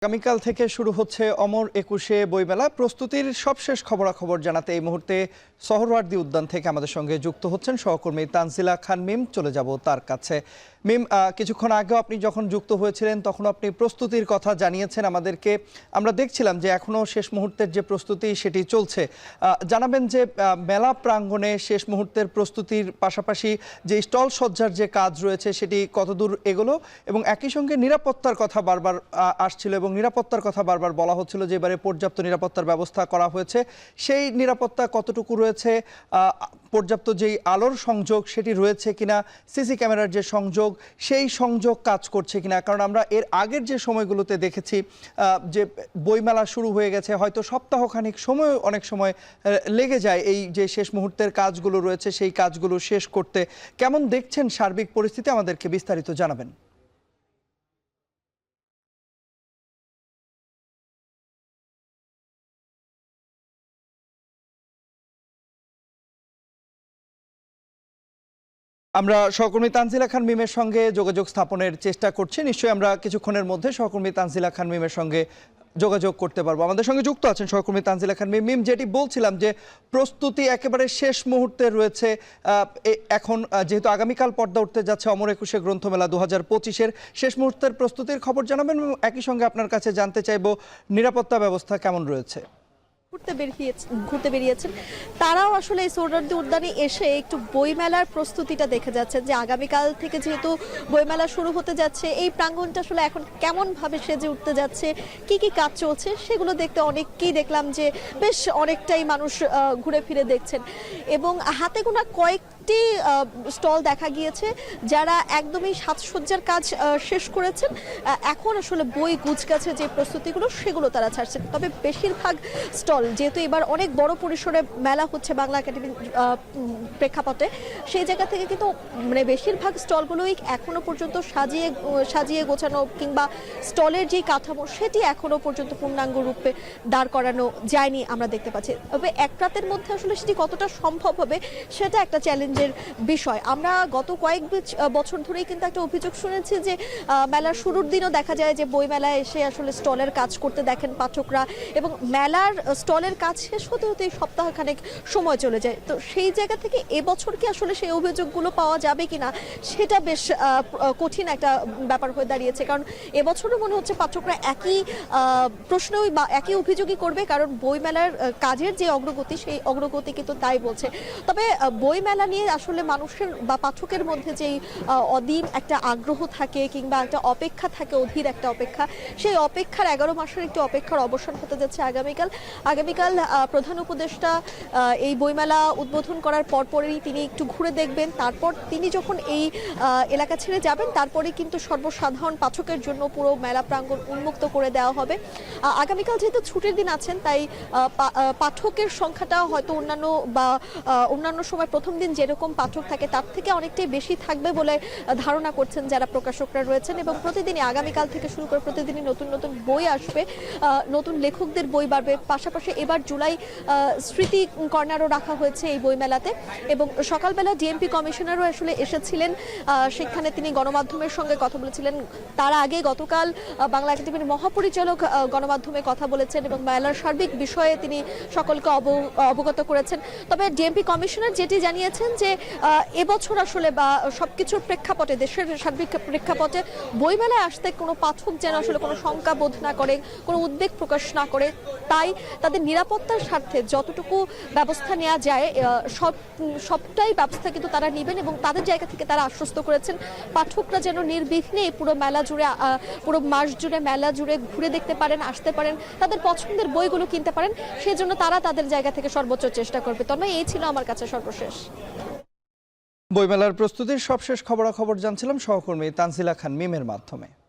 আগামীকাল থেকে শুরু হচ্ছে অমর একুশে বইমেলা প্রস্তুতির সবশেষ খবরাখবর জানাতে এই মুহূর্তে সোহরাওয়ার্দী উদ্যান থেকে আমাদের সঙ্গে যুক্ত হচ্ছেন সহকর্মী তানজিলা খান মিম। চলে যাব তার কাছে। মিম, কিছুক্ষণ আগেও আপনি যখন যুক্ত হয়েছিলেন তখন আপনি প্রস্তুতির কথা জানিয়েছেন আমাদেরকে। আমরা দেখছিলাম যে এখনও শেষ মুহূর্তের যে প্রস্তুতি সেটি চলছে। জানাবেন যে মেলা প্রাঙ্গণে শেষ মুহূর্তের প্রস্তুতির পাশাপাশি যে স্টল সজ্জার যে কাজ রয়েছে সেটি কতদূর এগোলো, এবং একই সঙ্গে নিরাপত্তার কথা বারবার আসছিল এবং নিরাপত্তার কথা বারবার বলা হচ্ছিল যে এবারে পর্যাপ্ত নিরাপত্তার ব্যবস্থা করা হয়েছে। সেই নিরাপত্তা কতটুকু রয়েছে, পর্যাপ্ত যেই আলোর সংযোগ সেটি রয়েছে কিনা, সিসি ক্যামেরার যে সংযোগ সেই সংযোগ কাজ করছে কিনা, কারণ আমরা এর আগের যে সময়গুলোতে দেখেছি যে বইমেলা শুরু হয়ে গেছে হয়তো সপ্তাহখানিক সময় অনেক সময় লেগে যায় এই যে শেষ মুহূর্তের কাজগুলো রয়েছে সেই কাজগুলো শেষ করতে। কেমন দেখছেন সার্বিক পরিস্থিতি, আমাদেরকে বিস্তারিত জানাবেন। আমরা সহকর্মী তানজিলা খান মিমের সঙ্গে যোগাযোগ স্থাপনের চেষ্টা করছি। নিশ্চয়ই আমরা কিছুক্ষণের মধ্যে সহকর্মী তানজিলা খান মিমের সঙ্গে যোগাযোগ করতে পারবো। আমাদের সঙ্গে যুক্ত আছেন সহকর্মী তানজিলা খান মিম। মিম, যেটি বলছিলাম যে প্রস্তুতি একেবারে শেষ মুহূর্তে রয়েছে। এখন যেহেতু আগামীকাল পর্দা উঠতে যাচ্ছে অমর একুশে গ্রন্থমেলা 2025-এর, শেষ মুহূর্তের প্রস্তুতির খবর জানাবেন। একই সঙ্গে আপনার কাছে জানতে চাইবো নিরাপত্তা ব্যবস্থা কেমন রয়েছে। ঘুরতে বেরিয়েছেন তারাও আসলে এই সোহরাওয়ার্দী উদ্যানে এসে একটু বইমেলার প্রস্তুতিটা দেখে যাচ্ছেন যে আগামীকাল থেকে যেহেতু বইমেলা শুরু হতে যাচ্ছে এই প্রাঙ্গণটা আসলে এখন কেমন ভাবে সেজে উঠতে যাচ্ছে, কি কি কাজ চলছে সেগুলো দেখতে অনেককেই দেখলাম যে বেশ অনেকটাই মানুষ ঘুরে ফিরে দেখছেন, এবং হাতে গোনা কয়েকটি স্টল দেখা গিয়েছে যারা একদমই সাজসজ্জার কাজ শেষ করেছেন। এখন আসলে বই গুছগাছে যে প্রস্তুতিগুলো সেগুলো তারা ছাড়ছেন। তবে বেশিরভাগ স্টল, যেহেতু এবার অনেক বড় পরিসরে মেলা হচ্ছে বাংলা একাডেমির প্রেক্ষাপটে, সেই জায়গা থেকে কিন্তু মানে বেশিরভাগ স্টলগুলোই এখনো পর্যন্ত সাজিয়ে গোছানো কিংবা স্টলের যে কাঠামো সেটি এখনো পর্যন্ত পূর্ণাঙ্গ রূপে দাঁড় করানো যায়নি আমরা দেখতে পাচ্ছি। তবে এক রাতের মধ্যে আসলে সেটি কতটা সম্ভব হবে সেটা একটা চ্যালেঞ্জের বিষয়। আমরা গত কয়েক বছর ধরেই কিন্তু একটা অভিযোগ শুনেছি যে মেলার শুরুর দিনও দেখা যায় যে বই মেলায় এসে আসলে স্টলের কাজ করতে দেখেন পাঠকরা, এবং মেলার স্টলের কাজ শেষ হতে হতে সপ্তাহখানেক সময় চলে যায়। তো সেই জায়গা থেকে এবছর কি আসলে সেই অভিযোগগুলো পাওয়া যাবে কিনা সেটা বেশ কঠিন একটা ব্যাপার হয়ে দাঁড়িয়েছে, কারণ এবছরও মনে হচ্ছে পাঠকরা একই প্রশ্নই বা একই অভিযোগই করবে, কারণ বইমেলার কাজের যে অগ্রগতি সেই অগ্রগতি কিন্তু তাই বলছে। তবে বইমেলা নিয়ে আসলে মানুষের বা পাঠকের মধ্যে যেই অদিন একটা আগ্রহ থাকে কিংবা একটা অপেক্ষা থাকে, অধীর একটা অপেক্ষা, সেই অপেক্ষার 11 মাসের একটি অপেক্ষার অবসান হতে যাচ্ছে আগামীকাল প্রধান উপদেষ্টা এই বইমেলা উদ্বোধন করার পরপরই তিনি একটু ঘুরে দেখবেন। তারপর তিনি যখন এই এলাকা ছেড়ে যাবেন তারপরে কিন্তু সর্বসাধারণ পাঠকের জন্য পুরো মেলা প্রাঙ্গণ উন্মুক্ত করে দেওয়া হবে। আগামীকাল যেহেতু ছুটির দিন আছেন তাই পাঠকের সংখ্যাটা হয়তো অন্যান্য সময় প্রথম দিন যেরকম পাঠক থাকে তার থেকে অনেকটাই বেশি থাকবে বলে ধারণা করছেন যারা প্রকাশকরা রয়েছেন, এবং প্রতিদিনই আগামীকাল থেকে শুরু করে প্রতিদিনই নতুন নতুন বই আসবে, নতুন লেখকদের বই বাড়বে। পাশাপাশি এবার জুলাই স্মৃতি কর্নারও রাখা হয়েছে এই বইমেলাতে, এবং সকালবেলা ডিএমপি কমিশনারও আসলে এসেছিলেন, সেখানে তিনি গণমাধ্যমের সঙ্গে কথা বলেছিলেন। তার আগে গতকাল বাংলা একাডেমির মহাপরিচালক গণমাধ্যমে কথা বলেছেন এবং মেলার সার্বিক বিষয়ে তিনি সকলকে অবগত করেছেন। তবে ডিএমপি কমিশনার যেটি জানিয়েছেন যে এবছর আসলে বা সবকিছুর প্রেক্ষাপটে, দেশের সার্বিক প্রেক্ষাপটে বইমেলায় আসতে কোনো পাঠক যেন আসলে কোনো শঙ্কা বোধ না করে, কোনো উদ্বেগ প্রকাশ না করে, তাই তাদের নিরাপত্তার স্বার্থে যতটুকু ব্যবস্থা নেওয়া যায় সবটাই ব্যবস্থা কিন্তু তারা নেবেন, এবং তাদের জায়গা থেকে তারা আশ্বস্ত করেছেন পাঠকরা যেন নির্বিঘ্নে পুরো মেলা জুড়ে, পুরো মাস জুড়ে মেলা জুড়ে ঘুরে দেখতে পারেন, আসতে পারেন, তাদের পছন্দের বইগুলো কিনতে পারেন, সেজন্য তারা তাদের জায়গা থেকে সর্বোচ্চ চেষ্টা করবে। তন্ময়, এই ছিল আমার কাছে সর্বশেষ। বইমেলার প্রস্তুতির সবশেষ খবরাখবর জানছিলাম সহকর্মী তানজিলা খান মিমের মাধ্যমে।